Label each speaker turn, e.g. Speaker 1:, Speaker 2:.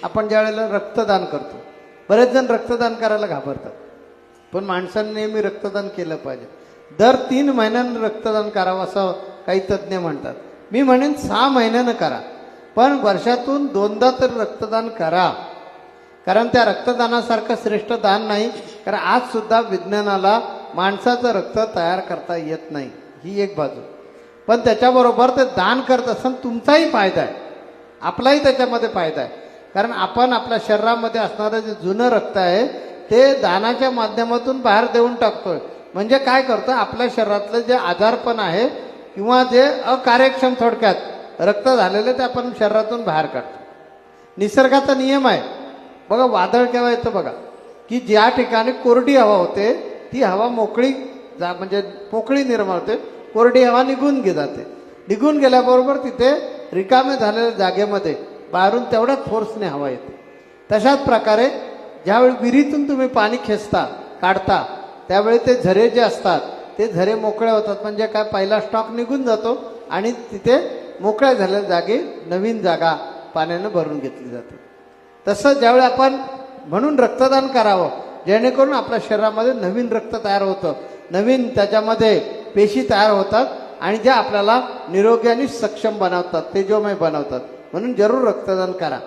Speaker 1: आपण ज्या वेळेला रक्तदान करतो, बरेच जण रक्तदान करायला घाबरतात, पण माणसांनी नेहमी रक्तदान केलं पाहिजे. दर 3 महिन्यांनी रक्तदान करावं असं काही तज्ज्ञ म्हणतात. मी म्हणेन 6 महिन्यानं करा, पण वर्षातून 2दा तर रक्तदान करा. कारण त्या रक्तदानासारखं श्रेष्ठ दान नाही. कारण आज सुद्धा विज्ञानाला माणसाचं रक्त तयार करता येत नाही, ही एक बाजू. पण त्याच्याबरोबर ते दान करत असताना तुमचाही फायदा आहे, आपलाही त्याच्यामध्ये फायदा आहे. कारण आपण आपल्या शरीरामध्ये असणारं जे जुनं रक्त आहे ते दानाच्या माध्यमातून बाहेर देऊन टाकतोय. म्हणजे काय करतो, आपल्या शरीरातलं जे आजारपण आहे किंवा जे अकार्यक्षम थोडक्यात रक्त झालेलं ते आपण शरीरातून बाहेर काढतो. निसर्गाचा नियम आहे बघा, वादळ केव्हा येतं बघा, की ज्या ठिकाणी कोरडी हवा होते ती हवा मोकळी म्हणजे पोकळी निर्माण होते, कोरडी हवा निघून जाते. निघून गेल्याबरोबर तिथे रिकामे झालेल्या जागेमध्ये बाहेरून तेवढ्याच फोर्सने हवा येते. तशाच प्रकारे ज्यावेळी विहिरीतून तुम्ही पाणी खेचता काढता त्यावेळी ते झरे जे असतात ते झरे मोकळे होतात. म्हणजे काय, पहिला स्टॉक निघून जातो आणि तिथे मोकळ्या झालेल्या जागी नवीन जागा पाण्यानं भरून घेतली जाते. तसं ज्यावेळी आपण म्हणून रक्तदान करावं, जेणेकरून आपल्या शरीरामध्ये नवीन रक्त तयार होतं, नवीन त्याच्यामध्ये पेशी तयार होतात आणि ज्या आपल्याला निरोगी आणि सक्षम बनवतात, तेजोमय बनवतात. म्हणून जरूर रक्तदान करा.